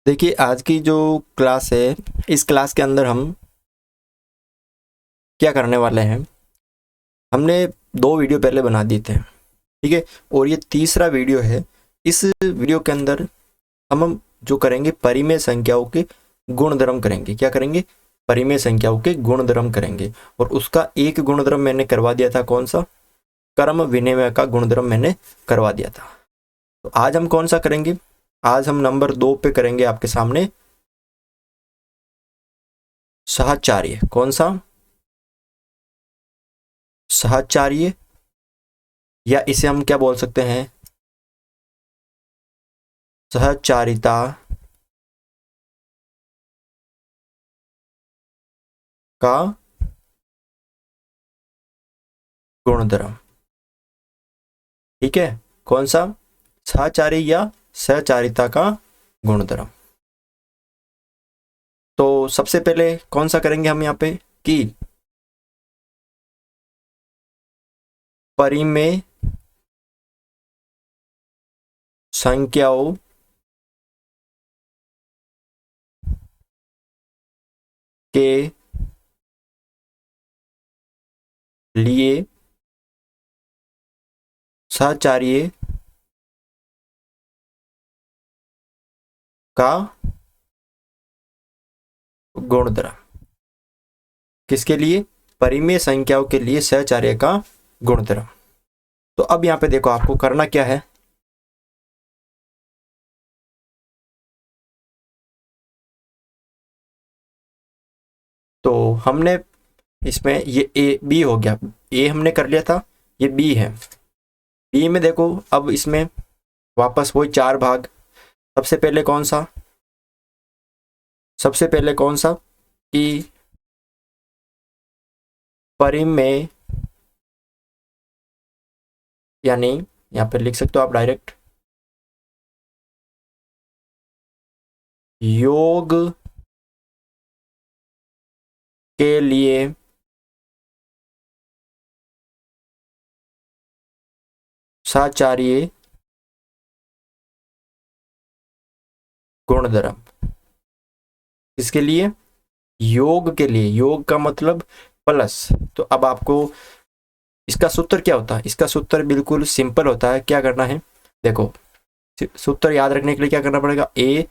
देखिए आज की जो क्लास है, इस क्लास के अंदर हम क्या करने वाले हैं। हमने 2 वीडियो पहले बना दिए थे, ठीक है। और ये तीसरा वीडियो है। इस वीडियो के अंदर हम जो करेंगे परिमेय संख्याओं के गुणधर्म करेंगे। क्या करेंगे? परिमेय संख्याओं के गुणधर्म करेंगे। और उसका एक गुणधर्म मैंने करवा दिया था, कौन सा? क्रम विनिमय का गुणधर्म मैंने करवा दिया था। तो आज हम कौन सा करेंगे? आज हम नंबर 2 पे करेंगे आपके सामने साहचर्य। कौन सा? साहचर्य, या इसे हम क्या बोल सकते हैं? सहचारिता का गुणधर्म। ठीक है, कौन सा? सहचारी या सहचारिता का गुणधर्म। तो सबसे पहले कौन सा करेंगे हम यहाँ पे कि परिमेय संख्याओं के लिए सहचार्य का गुणधर्म। किसके लिए? परिमेय संख्याओं के लिए सहचार्य का गुणधर्म। तो अब यहाँ पे देखो आपको करना क्या है। तो हमने इसमें ये ए बी हो गया, ए हमने कर लिया था, ये बी है। बी में देखो अब इसमें वापस वही 4 भाग। सबसे पहले कौन सा? सबसे पहले कौन सा कि परिमेय, यानी यहाँ पे लिख सकते हो आप डायरेक्ट, योग के लिए साचार्य गुणधर्म। इसके लिए, योग के लिए, योग का मतलब प्लस। तो अब आपको इसका सूत्र क्या होता है? इसका सूत्र बिल्कुल सिंपल होता है। क्या करना है देखो, सूत्र याद रखने के लिए क्या करना पड़ेगा? ए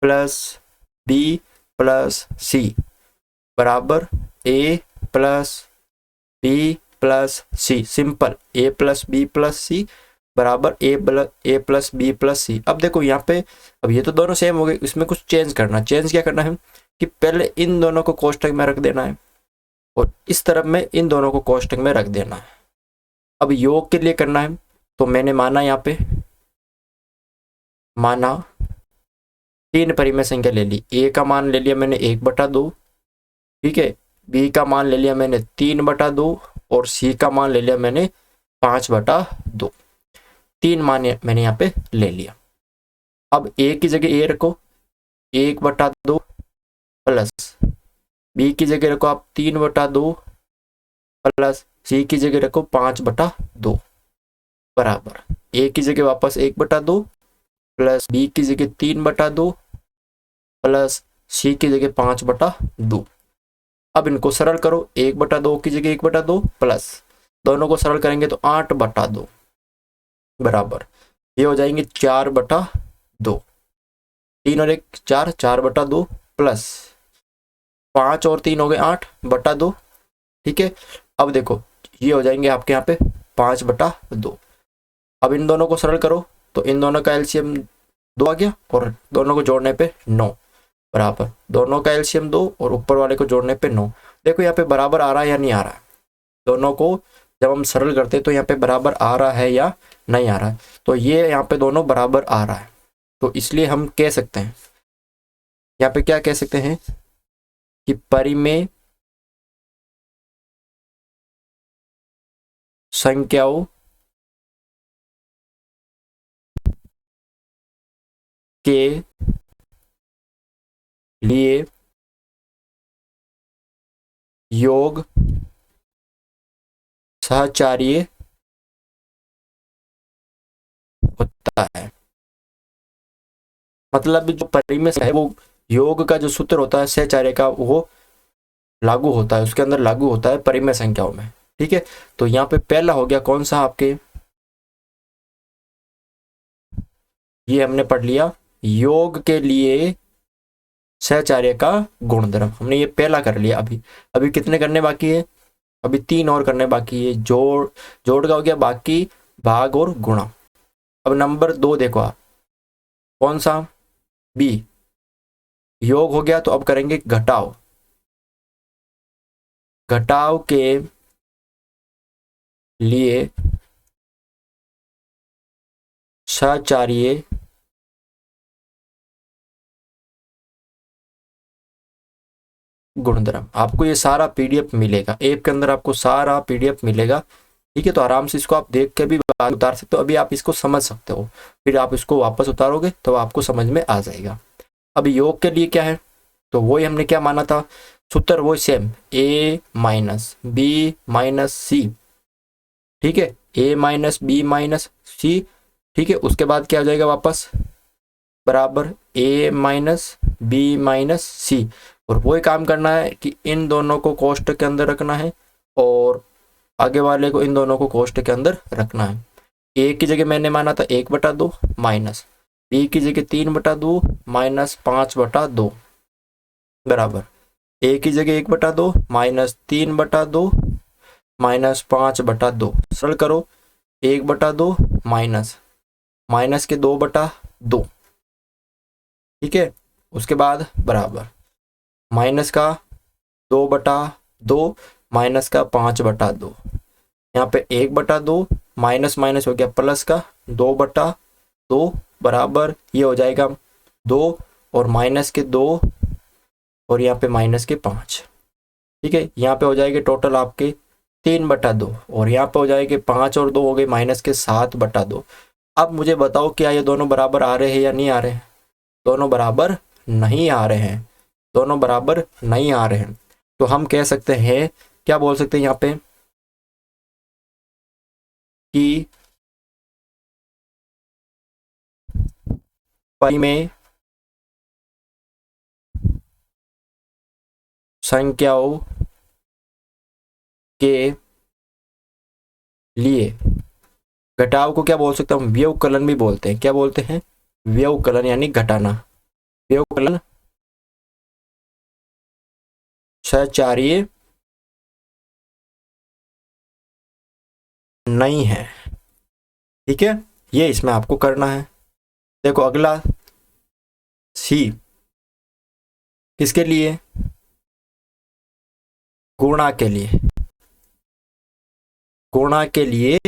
प्लस बी प्लस सी बराबर ए प्लस बी प्लस सी। सिंपल, ए प्लस बी प्लस सी बराबर ए प्लस बी प्लस सी। अब देखो यहाँ पे, अब ये तो दोनों सेम हो गए, इसमें कुछ चेंज करना। चेंज क्या करना है कि पहले इन दोनों को कोष्टक में रख देना है और इस तरफ में इन दोनों को कोष्टक में रख देना है। अब योग के लिए करना है, तो मैंने माना यहाँ पे, माना 3 परिमेय संख्या ले ली। ए का मान ले लिया मैंने 1/2, ठीक है। बी का मान ले लिया मैंने 3/2 और सी का मान ले लिया मैंने 5/2। 3 मान मैंने यहाँ पे ले लिया। अब ए की जगह ए रखो 1/2 प्लस बी की जगह रखो आप 3/2 प्लस सी की जगह रखो 5/2 बराबर ए की जगह वापस 1/2 प्लस बी की जगह 3/2 प्लस सी की जगह 5/2। अब इनको सरल करो, 1/2 की जगह 1/2 प्लस दोनों को सरल करेंगे तो 8/2 बराबर ये हो जाएंगे 4/2। 3 और 1 4, 4/2 प्लस 5 और 3 हो गए 8/2। ठीक है, अब देखो ये हो जाएंगे आपके यहाँ पे 5/2। अब इन दोनों को सरल करो तो इन दोनों का एलसीएम 2 आ गया और दोनों को जोड़ने पे 9 बराबर दोनों का एलसीएम 2 और ऊपर वाले को जोड़ने पे 9। देखो यहाँ पे बराबर आ रहा है या नहीं आ रहा है? दोनों को जब हम सरल करते हैं तो यहाँ पे बराबर आ रहा है या नहीं आ रहा है? तो ये यहाँ पे दोनों बराबर आ रहा है। तो इसलिए हम कह सकते हैं, यहाँ पे क्या कह सकते हैं कि परिमेय संख्याओं के लिए योग सहचार्य होता है। मतलब जो परिमेय संख्या है वो योग का जो सूत्र होता है सहचार्य का वो लागू होता है, उसके अंदर लागू होता है परिमेय संख्याओं में। ठीक है, तो यहाँ पे पहला हो गया कौन सा आपके, ये हमने पढ़ लिया योग के लिए सहचार्य का गुणधर्म, हमने ये पहला कर लिया। अभी अभी कितने करने बाकी है, अभी 3 और करने बाकी है। जोड़, जोड़ का हो गया, बाकी भाग और गुणा। अब नंबर 2 देखो आप, कौन सा, बी, योग हो गया, तो अब करेंगे घटाव। घटाव के लिए सहचार्य गुणधर्म। आपको ये सारा पीडीएफ मिलेगा, ऐप के अंदर आपको सारा पीडीएफ मिलेगा। ठीक है, तो आराम से इसको आप देख के भी उतार सकते हो, अभी आप इसको समझ सकते हो, फिर आप इसको वापस उतारोगे तो आपको समझ में आ जाएगा। अब योग के लिए क्या है, तो वही हमने क्या माना था, सूत्र वो same, a minus B minus C. ठीक है, a minus B minus C. ठीक है, उसके बाद क्या हो जाएगा वापस, बराबर a माइनस बी माइनस सी। और वही काम करना है कि इन दोनों को कोष्टक के अंदर रखना है और आगे वाले को इन दोनों को कोष्टक के अंदर रखना है। a की जगह मैंने माना था 1/2 माइनस b की जगह 3/2 माइनस 5/2 बराबर a की जगह 1/2 माइनस 3/2 माइनस 5/2। सरल करो, 1/2 माइनस माइनस के 2/2। ठीक है, उसके बाद बराबर माइनस का 2/2 माइनस का 5/2। यहाँ पे 1/2 माइनस माइनस हो गया प्लस का 2/2 बराबर ये हो जाएगा 2 और माइनस के 2 और यहाँ पे माइनस के 5। ठीक है, यहाँ पे हो जाएंगे टोटल आपके 3/2 और यहाँ पे हो जाएंगे 5 और 2 हो गए माइनस के 7/2। अब मुझे बताओ क्या ये दोनों बराबर आ रहे हैं या नहीं आ रहे हैं, दोनों बराबर नहीं आ रहे हैं, दोनों बराबर नहीं आ रहे हैं। तो हम कह सकते हैं, क्या बोल सकते हैं यहाँ पे, कि परिमेय संख्याओं के लिए घटाव को क्या बोल सकता हूँ, व्यवकलन भी बोलते हैं। क्या बोलते हैं, व्यवकलन यानी घटाना। व्यवकलन सहचार्य नहीं है। ठीक है, ये इसमें आपको करना है। देखो अगला सी, किसके लिए, गुणा के लिए। गुणा के लिए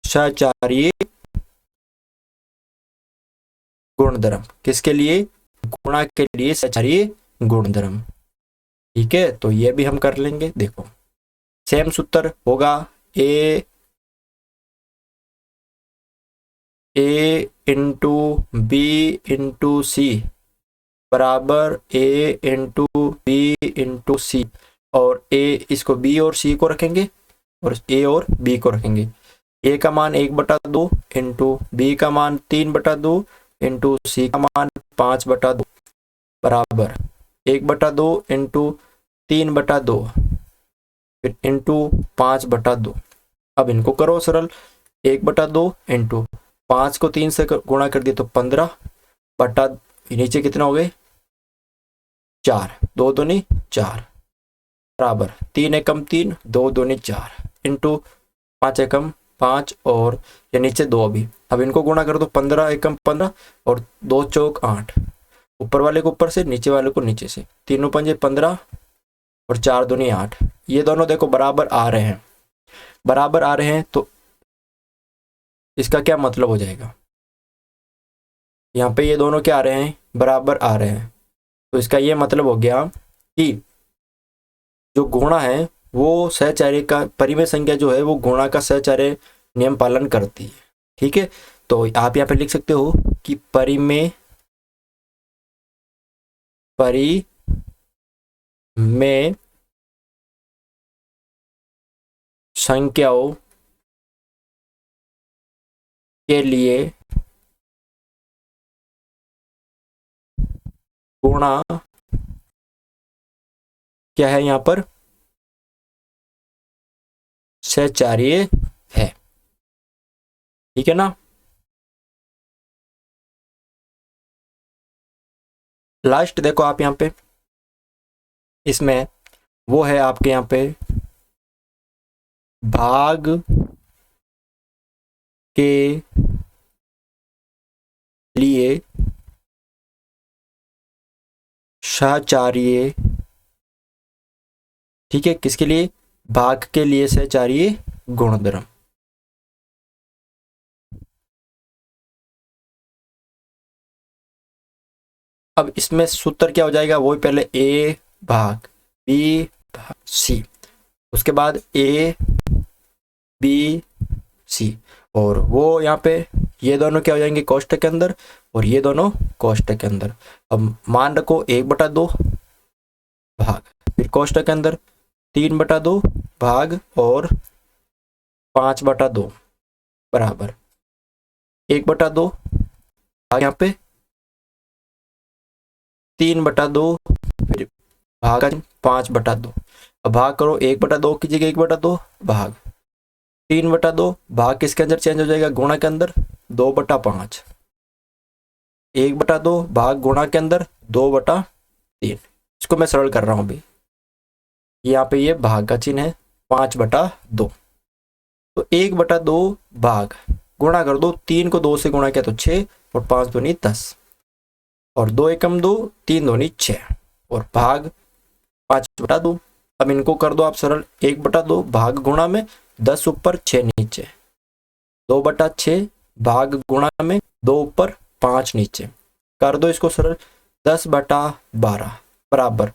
सहचार्य गुणधर्म, किसके लिए, गुणा के लिए सहचार्य गुणधर्म। ठीक है, तो ये भी हम कर लेंगे। देखो सेम सूत्र होगा, ए इंटू बी इंटू सी बराबर ए इंटू बी इंटू सी, और ए इसको बी और सी को रखेंगे और ए और बी को रखेंगे। ए का मान 1/2 इंटू बी का मान 3/2 इंटू सी का मान 5/2 बराबर 1/2 इंटू 3/2 फिर इंटू 5/2। अब इनको करो सरल, 1/2 इंटू 5 को 3 से गुणा कर दिया तो 15 बटा नीचे कितना हो गए 4, 2 दूनी 4 बराबर 3 एकम 3 2 दूनी 4 इंटू 5 एकम 5 और ये नीचे 2 अभी। अब इनको गुणा कर दो, 15 एकम 15 और 2 चौक 8, ऊपर वाले को ऊपर से नीचे वाले को नीचे से, तीनों पंजे 15 और 4 दूनी 8। ये दोनों देखो बराबर आ रहे हैं, बराबर आ रहे हैं, तो इसका क्या मतलब हो जाएगा, यहाँ पे ये दोनों क्या आ रहे हैं, बराबर आ रहे हैं। तो इसका ये मतलब हो गया कि जो गुणा है वो सहचार्य का, परिमेय संख्या जो है वो गुणा का सहचार्य नियम पालन करती है। ठीक है, तो आप यहाँ पे लिख सकते हो कि परिमेय संख्याओं के लिए गुणा क्या है यहाँ पर, सहचार्य है, ठीक है ना। लास्ट देखो आप यहाँ पे, इसमें वो है आपके यहाँ पे भाग के लिए सहचार्य, ठीक है, किसके लिए, भाग के लिए सहचार्य गुणधर्म। अब इसमें सूत्र क्या हो जाएगा, वो पहले ए भाग बी भाग सी, उसके बाद ए बी सी, और वो यहाँ पे ये दोनों क्या हो जाएंगे कोष्ठक के अंदर, और ये दोनों कोष्ठक के अंदर। अब मान रखो 1/2 भाग, फिर कोष्ठक के अंदर 3/2 भाग और 5/2 बराबर 1/2 भाग, यहाँ पे 3/2 फिर भाग 5/2। अब भाग करो 1/2 की जगह 1/2 भाग 3/2 भाग किसके अंदर चेंज हो जाएगा, गुणा के अंदर 2/5, 1/2 भाग गुणा के अंदर 2/3। इसको मैं सरल कर रहा हूं अभी, यहाँ पे ये भाग का चिन्ह है 5/2, तो 1/2 भाग गुणा कर दो, 3 को 2 से गुणा किया तो 6 और 5 दूनी 10 और 2 एकम 2, 3 दूनी 6 और भाग 5/2। अब इनको कर दो आप सरल, 1/2 भाग गुणा में 10 ऊपर 6 नीचे, 2/6 भाग गुणा में 2 ऊपर 5 नीचे, कर दो इसको सरल, 10/12 बराबर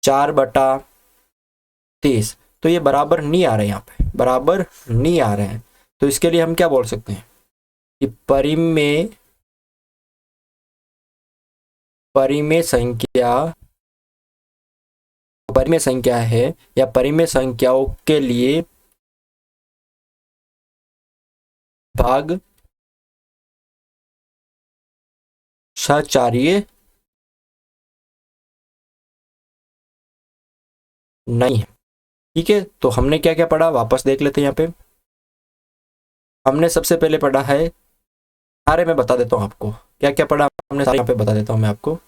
4/30। तो ये बराबर नहीं आ रहे, यहाँ पे बराबर नहीं आ रहे हैं, तो इसके लिए हम क्या बोल सकते हैं कि परिमेय संख्या है या परिमेय संख्याओं के लिए भाग सहचार्य नहीं है, ठीक है। तो हमने क्या क्या पढ़ा, वापस देख लेते हैं। यहाँ पे हमने सबसे पहले पढ़ा है, सारे मैं बता देता हूं आपको क्या क्या पढ़ा हमने, सारे यहाँ पे बता देता हूं मैं आपको।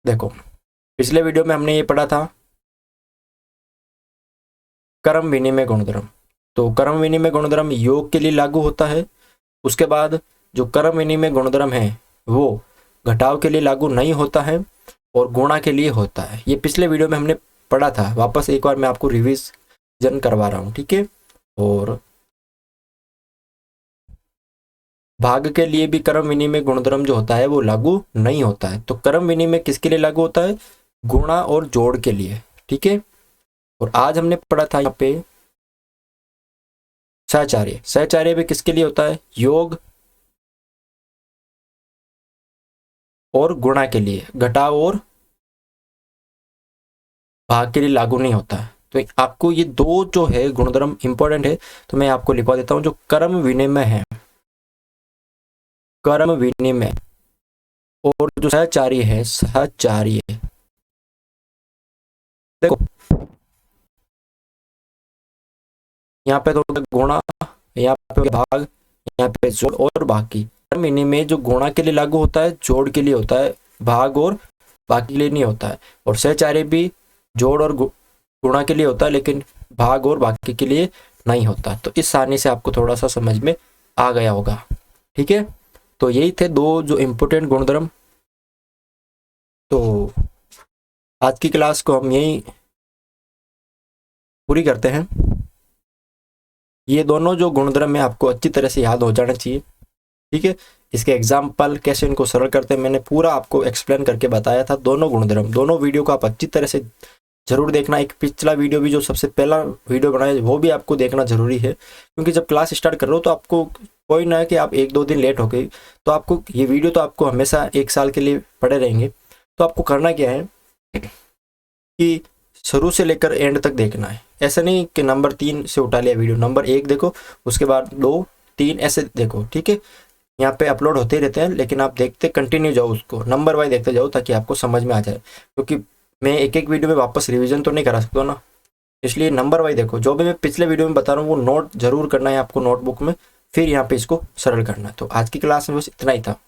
देखो पिछले वीडियो में हमने ये पढ़ा था क्रम विनिमय गुणधर्म। तो क्रम विनिमय गुणधर्म योग के लिए लागू होता है, उसके बाद जो क्रम विनिमय गुणधर्म है वो घटाव के लिए लागू नहीं होता है और गुणा के लिए होता है। ये पिछले वीडियो में हमने पढ़ा था, वापस एक बार मैं आपको रिवीजन करवा रहा हूँ, ठीक है। और भाग के लिए भी क्रम विनिमय गुणधर्म जो होता है वो लागू नहीं होता है। तो क्रम विनिमय किसके लिए लागू होता है, गुणा और जोड़ के लिए, ठीक है। और आज हमने पढ़ा था यहाँ पे सहचार्य, सहचार्य भी किसके लिए होता है, योग और गुणा के लिए, घटाव और भाग के लिए लागू नहीं होता है। तो आपको ये दो जो है गुणधर्म इंपॉर्टेंट है, तो मैं आपको लिखवा देता हूं। जो क्रम विनिमय है, क्रम विनिमय, और जो सहचार्य है, सहचार्य, देखो यहाँ पे तो गुणा, यहाँ पे भाग, यहाँ पे जोड़ और बाकी। क्रम विनिमय जो गुणा के लिए लागू होता है, जोड़ के लिए होता है, भाग और बाकी के लिए नहीं होता है। और सहचार्य भी जोड़ और गुणा के लिए होता है, लेकिन भाग और बाकी के लिए नहीं होता। तो इस सारणी से आपको थोड़ा सा समझ में आ गया होगा, ठीक है। तो यही थे दो जो इम्पोर्टेंट गुणधर्म। तो आज की क्लास को हम यही पूरी करते हैं। ये दोनों जो गुणधर्म है आपको अच्छी तरह से याद हो जाना चाहिए, ठीक है। इसके एग्जाम्पल कैसे इनको सरल करते हैं मैंने पूरा आपको एक्सप्लेन करके बताया था। दोनों गुणधर्म, दोनों वीडियो को आप अच्छी तरह से जरूर देखना। एक पिछला वीडियो भी जो सबसे पहला वीडियो बनाया वो भी आपको देखना जरूरी है, क्योंकि जब क्लास स्टार्ट कर रहे हो तो आपको कोई ना है कि आप 1-2 दिन लेट हो गए तो आपको ये वीडियो तो आपको हमेशा 1 साल के लिए पड़े रहेंगे। तो आपको करना क्या है कि शुरू से लेकर एंड तक देखना है। ऐसा नहीं कि नंबर 3 से उठा लिया वीडियो, नंबर 1 देखो, उसके बाद 2, 3 ऐसे देखो, ठीक है। यहाँ पे अपलोड होते ही रहते हैं, लेकिन आप देखते कंटिन्यू जाओ, उसको नंबर वाइज देखते जाओ ताकि आपको समझ में आ जाए, क्योंकि मैं एक एक वीडियो में वापस रिवीजन तो नहीं करा सकता ना, इसलिए नंबर वाइज देखो। जो भी मैं पिछले वीडियो में बता रहा हूँ वो नोट जरूर करना है आपको नोटबुक में, फिर यहाँ पे इसको सरल करना है। तो आज की क्लास में बस इतना ही था।